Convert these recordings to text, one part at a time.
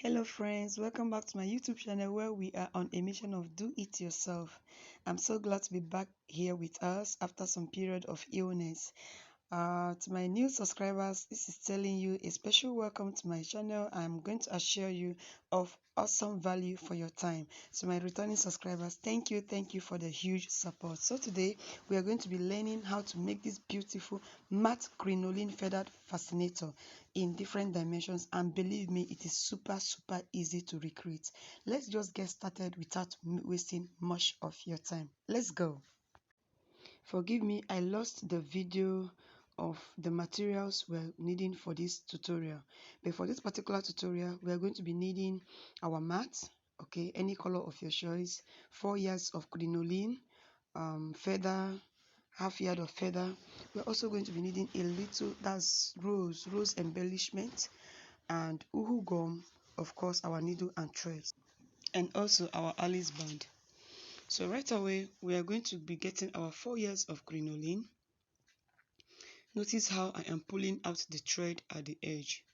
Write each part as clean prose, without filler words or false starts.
Hello friends, welcome back to my YouTube channel where we are on a mission of do it yourself. I'm so glad to be back here with us after some period of illness. To my new subscribers, this is telling you a special welcome to my channel. I'm going to assure you of awesome value for your time. So my returning subscribers, thank you for the huge support. So today we are going to be learning how to make this beautiful matte crinoline feathered fascinator in different dimensions, and believe me, it is super easy to recreate. Let's just get started without wasting much of your time. Let's go. Forgive me, I lost the video of the materials we're needing for this tutorial. But for this particular tutorial, we are going to be needing our mat, okay, any color of your choice, 4 yards of crinoline, feather, half yard of feather. We're also going to be needing a little, that's rose embellishment, and uhu gum, of course, our needle and threads, and also our Alice band. So right away, we are going to be getting our 4 yards of crinoline. Notice how I am pulling out the thread at the edge.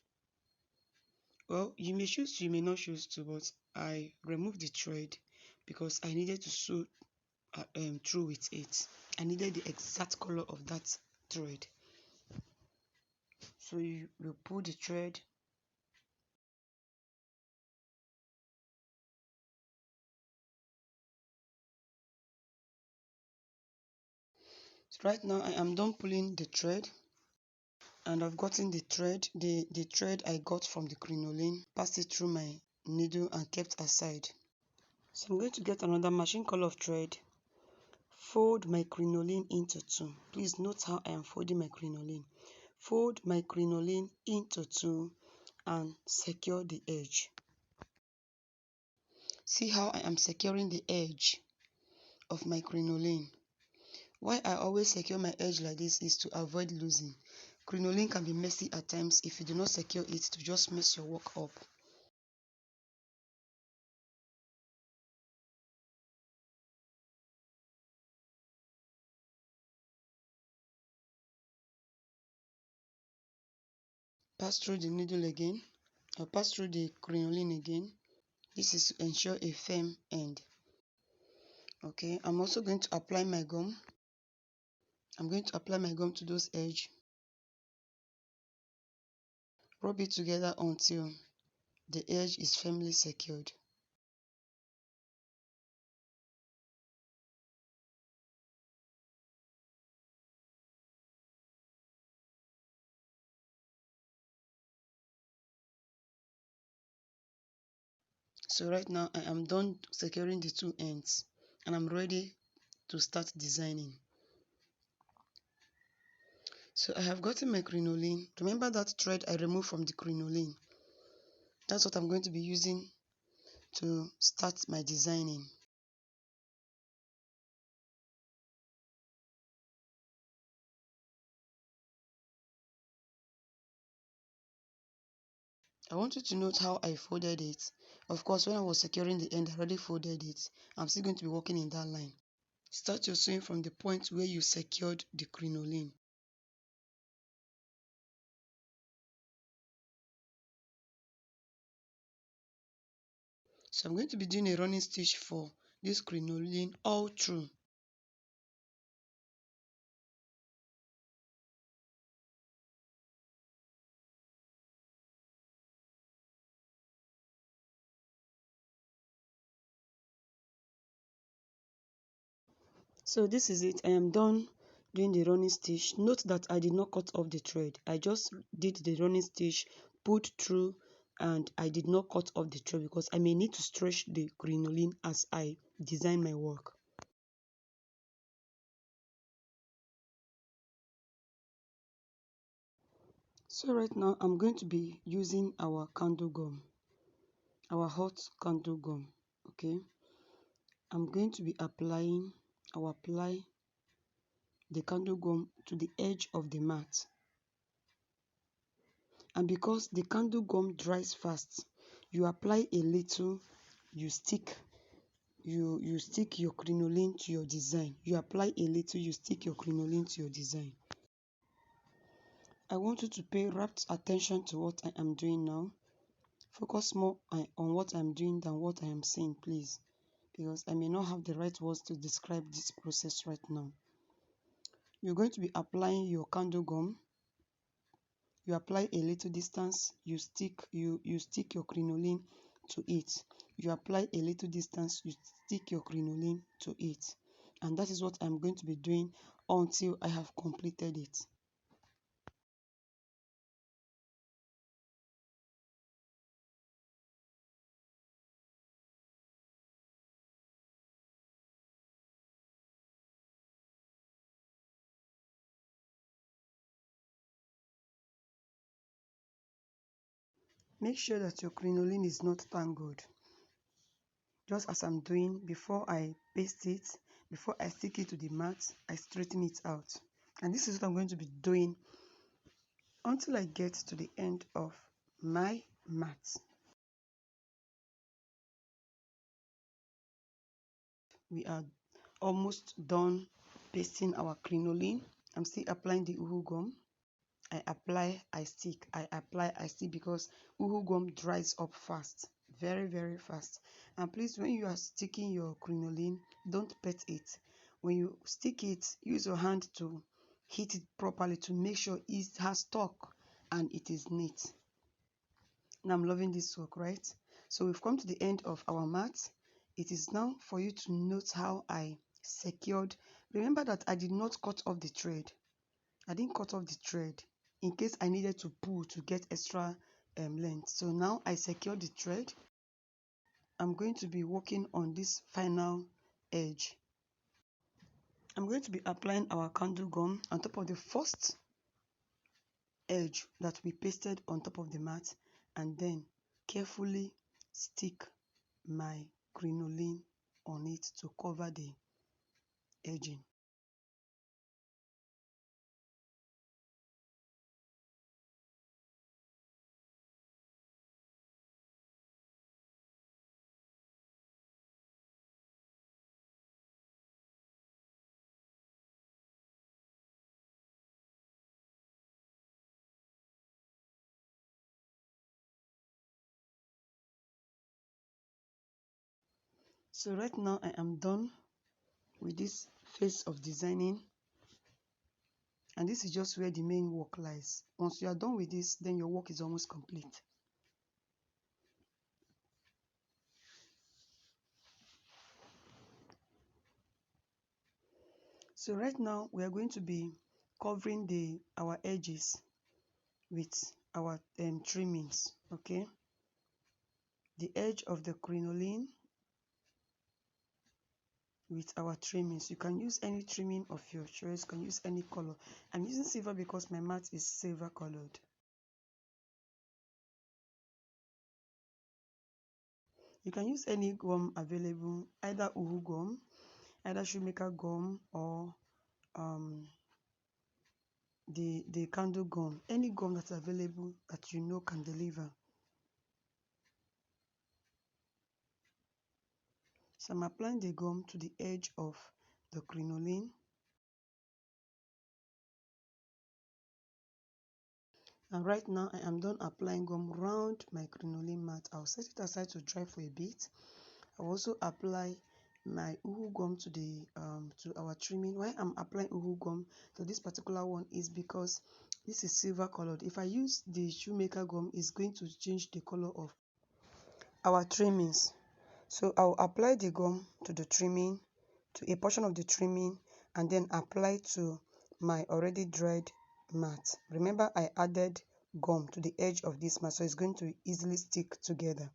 Well, you may choose to, you may not choose to, but I removed the thread because I needed to sew through with it. I needed the exact color of that thread. So you will pull the thread. So right now I am done pulling the thread, and I've gotten the thread, the thread I got from the crinoline, passed it through my needle and kept aside. So I'm going to get another machine color of thread, fold my crinoline into two. Please note how I am folding my crinoline. Fold my crinoline into two and secure the edge. See how I am securing the edge of my crinoline. Why I always secure my edge like this is to avoid losing. Crinoline can be messy at times. If you do not secure it, to just mess your work up. Pass through the needle again, or pass through the crinoline again. This is to ensure a firm end. Okay, I'm also going to apply my gum. I'm going to apply my gum to those edges. Rub it together until the edge is firmly secured. So right now I am done securing the two ends and I'm ready to start designing. So I have gotten my crinoline. Remember that thread I removed from the crinoline? That's what I'm going to be using to start my designing. I want you to note how I folded it. Of course, when I was securing the end, I already folded it. I'm still going to be working in that line. Start your sewing from the point where you secured the crinoline. So I'm going to be doing a running stitch for this crinoline all through. So this is it. I am done doing the running stitch. Note that I did not cut off the thread. I just did the running stitch, pulled through, and I did not cut off the thread because I may need to stretch the crinoline as I design my work. So right now I'm going to be using our candle gum, our hot candle gum. Okay, I'm going to be applying, I'll apply the candle gum to the edge of the mat. And because the candle gum dries fast, you apply a little, you stick your crinoline to your design. You apply a little, you stick your crinoline to your design. I want you to pay rapt attention to what I am doing now. Focus more on what I'm doing than what I am saying, please, because I may not have the right words to describe this process right now. You're going to be applying your candle gum. You apply a little distance, you stick your crinoline to it. You apply a little distance, you stick your crinoline to it. And that is what I'm going to be doing until I have completed it. Make sure that your crinoline is not tangled. Just as I'm doing, before I paste it, before I stick it to the mat, I straighten it out. And this is what I'm going to be doing until I get to the end of my mat. We are almost done pasting our crinoline. I'm still applying the uhu gum. I apply, I stick, I apply, I stick, because uhu gum dries up fast, very, very fast. And please, when you are sticking your crinoline, don't pet it. When you stick it, use your hand to hit it properly to make sure it has torque and it is neat. Now I'm loving this work, right? So we've come to the end of our mat. It is now for you to note how I secured. Remember that I did not cut off the thread. I didn't cut off the thread in case I needed to pull to get extra length. So now I secured the thread. I'm going to be working on this final edge. I'm going to be applying our candle gum on top of the first edge that we pasted on top of the mat, and then carefully stick my crinoline on it to cover the edging. So right now I am done with this phase of designing, and this is just where the main work lies. Once you are done with this, then your work is almost complete. So right now we are going to be covering our edges with our trimmings. Okay, the edge of the crinoline with our trimmings. You can use any trimming of your choice. You can use any color. I'm using silver because my mat is silver colored. You can use any gum available, either uhu gum, either shoemaker gum, or the candle gum. Any gum that's available that you know can deliver. So I'm applying the gum to the edge of the crinoline. And right now I am done applying gum around my crinoline mat. I'll set it aside to dry for a bit. I'll also apply my uhu gum to our trimming. Why I'm applying uhu gum to this particular one is because this is silver colored. If I use the shoemaker gum, it's going to change the color of our trimmings. So I'll apply the gum to the trimming, to a portion of the trimming, and then apply to my already dried mat. Remember, I added gum to the edge of this mat, so it's going to easily stick together.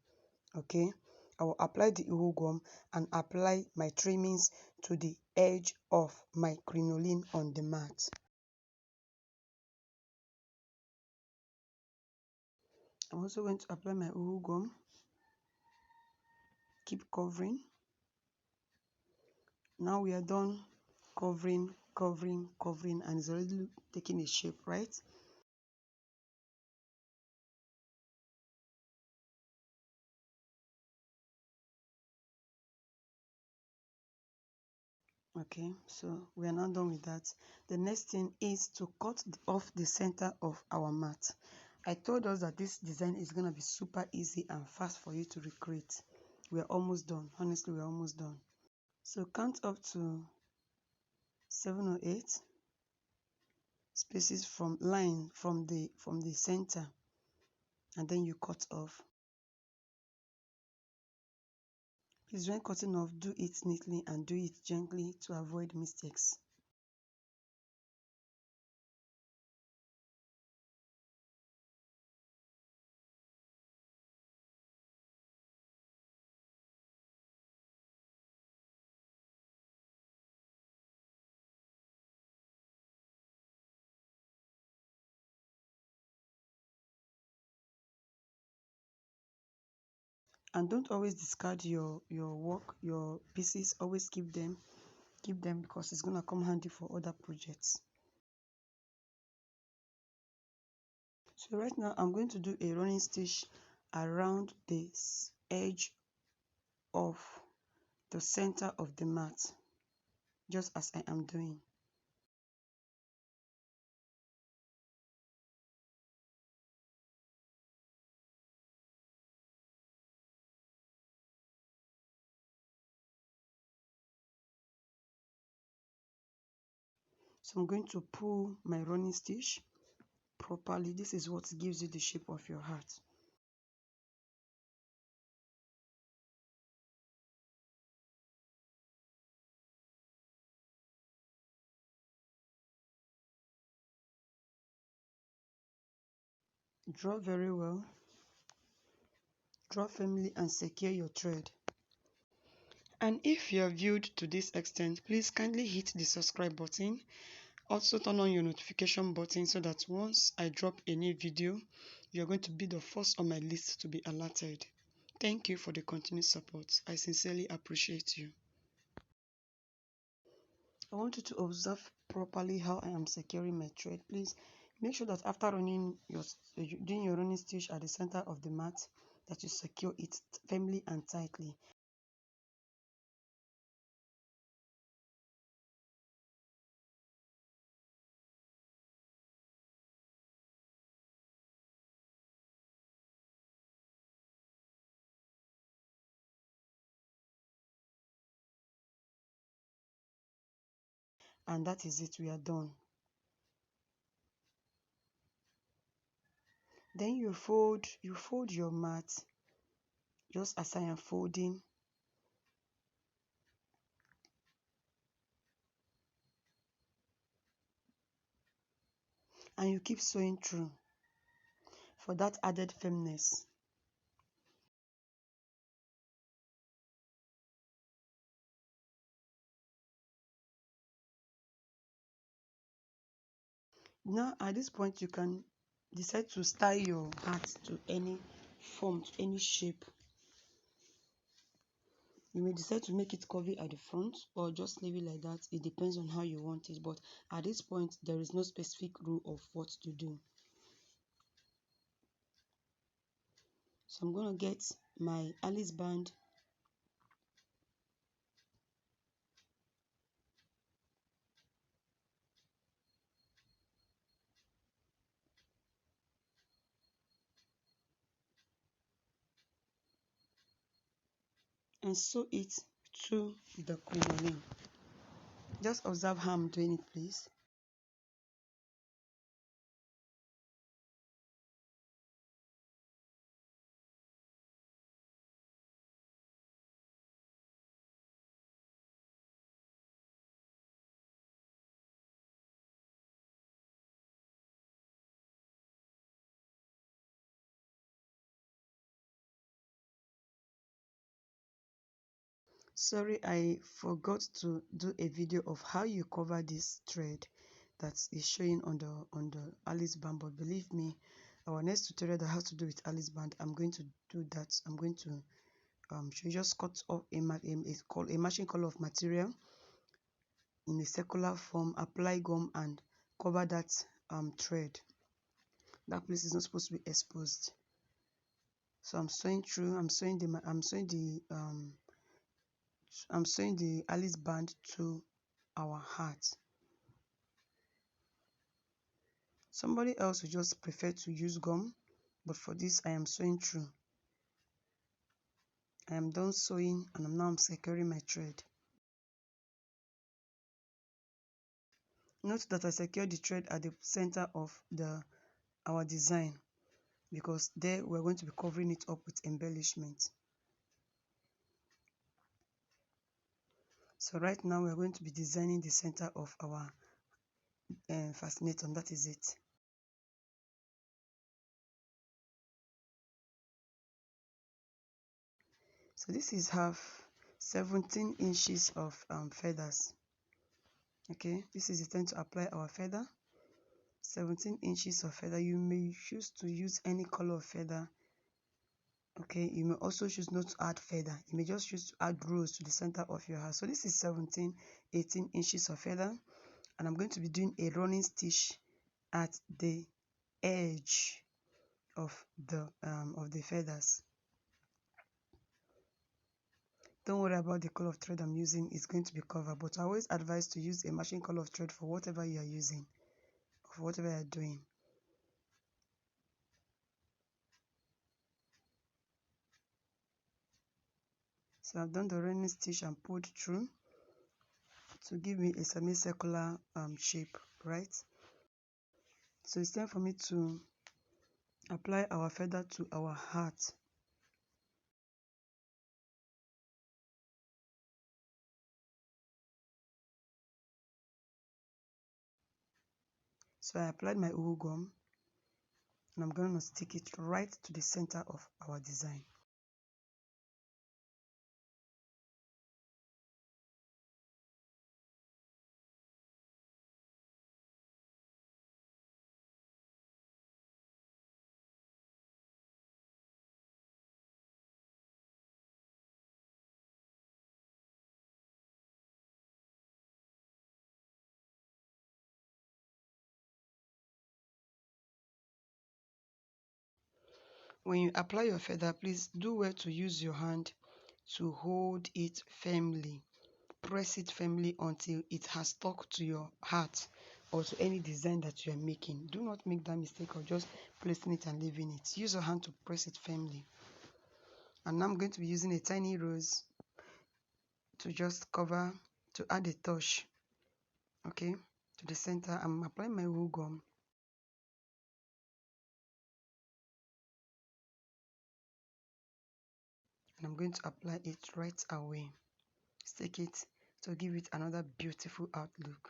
Okay, I will apply the uhu gum and apply my trimmings to the edge of my crinoline on the mat. I'm also going to apply my uhu gum. Keep covering. Now we are done covering, and it's already taking a shape, right? Okay, so we are now done with that. The next thing is to cut off the center of our mat. I told us that this design is going to be super easy and fast for you to recreate. We're almost done. Honestly, we're almost done. So count up to 7 or 8 spaces from the center, and then you cut off. Please, when cutting off, do it neatly and do it gently to avoid mistakes. And don't always discard your work, your pieces. Always keep them because it's gonna come handy for other projects. So right now I'm going to do a running stitch around the edge of the center of the mat, just as I am doing. So I'm going to pull my running stitch properly. This is what gives you the shape of your heart. Draw very well. Draw firmly and secure your thread. And if you are viewed to this extent, please kindly hit the subscribe button. Also turn on your notification button so that once I drop a new video, you're going to be the first on my list to be alerted. Thank you for the continued support. I sincerely appreciate you. I want you to observe properly how I am securing my thread. Please make sure that after doing your running stitch at the center of the mat, that you secure it firmly and tightly. And that is it, we are done. Then you fold your mat just as I am folding. And you keep sewing through for that added firmness. Now at this point you can decide to style your hat to any form, to any shape. You may decide to make it curvy at the front or just leave it like that. It depends on how you want it, but at this point there is no specific rule of what to do. So I'm going to get my Alice band and sew it to the crinoline. Just observe how I'm doing it, please. Sorry, I forgot to do a video of how you cover this thread that is showing on the Alice band, but believe me, our next tutorial that has to do with Alice band, I'm going to do that. I'm going to show you. Just cut off a matching color of material in a circular form, apply gum and cover that thread. That place is not supposed to be exposed. So I'm sewing through. I'm sewing the Alice band to our heart. Somebody else would just prefer to use gum, but for this I am sewing through. I am done sewing and now I'm securing my thread. Note that I secured the thread at the center of our design, because there we're going to be covering it up with embellishment. So right now we're going to be designing the center of our fascinator, and that is it. So this is half 17 inches of feathers. Okay, this is the time to apply our feather. 17 inches of feather. You may choose to use any color of feather. Okay, you may also choose not to add feather. You may just choose to add rows to the center of your hat. So this is 18 inches of feather, and I'm going to be doing a running stitch at the edge of the feathers. Don't worry about the color of thread I'm using, it's going to be covered, but I always advise to use a matching color of thread for whatever you are using, or for whatever you are doing. So I've done the running stitch and pulled through to give me a semicircular shape, right? So it's time for me to apply our feather to our hat. So I applied my uhu gum, and I'm going to stick it right to the center of our design. When you apply your feather, please do well to use your hand to hold it firmly. Press it firmly until it has stuck to your hat or to any design that you are making. Do not make that mistake of just placing it and leaving it. Use your hand to press it firmly. And now I'm going to be using a tiny rose to just cover, to add a touch, okay, to the center. I'm applying my wool gum. And I'm going to apply it right away. Stick it to give it another beautiful outlook.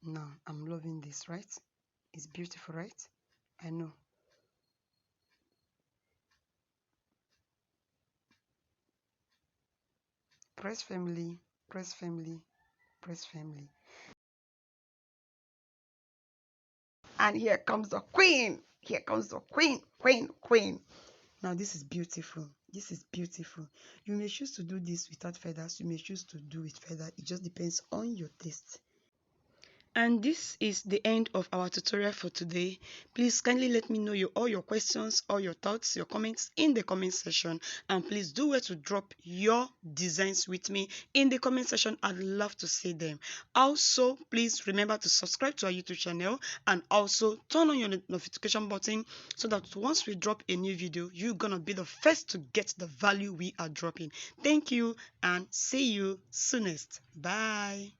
Now, I'm loving this, right? It's beautiful, right? I know. Press firmly, press firmly, press firmly. And here comes the queen. Here comes the queen, queen, queen. Now this is beautiful. This is beautiful. You may choose to do this without feathers. You may choose to do with feather. It just depends on your taste. And this is the end of our tutorial for today. Please kindly let me know all your questions, all your thoughts, your comments in the comment section. And please do well to drop your designs with me in the comment section. I'd love to see them. Also, please remember to subscribe to our YouTube channel and also turn on your notification button so that once we drop a new video, you're gonna be the first to get the value we are dropping. Thank you and see you soonest. Bye.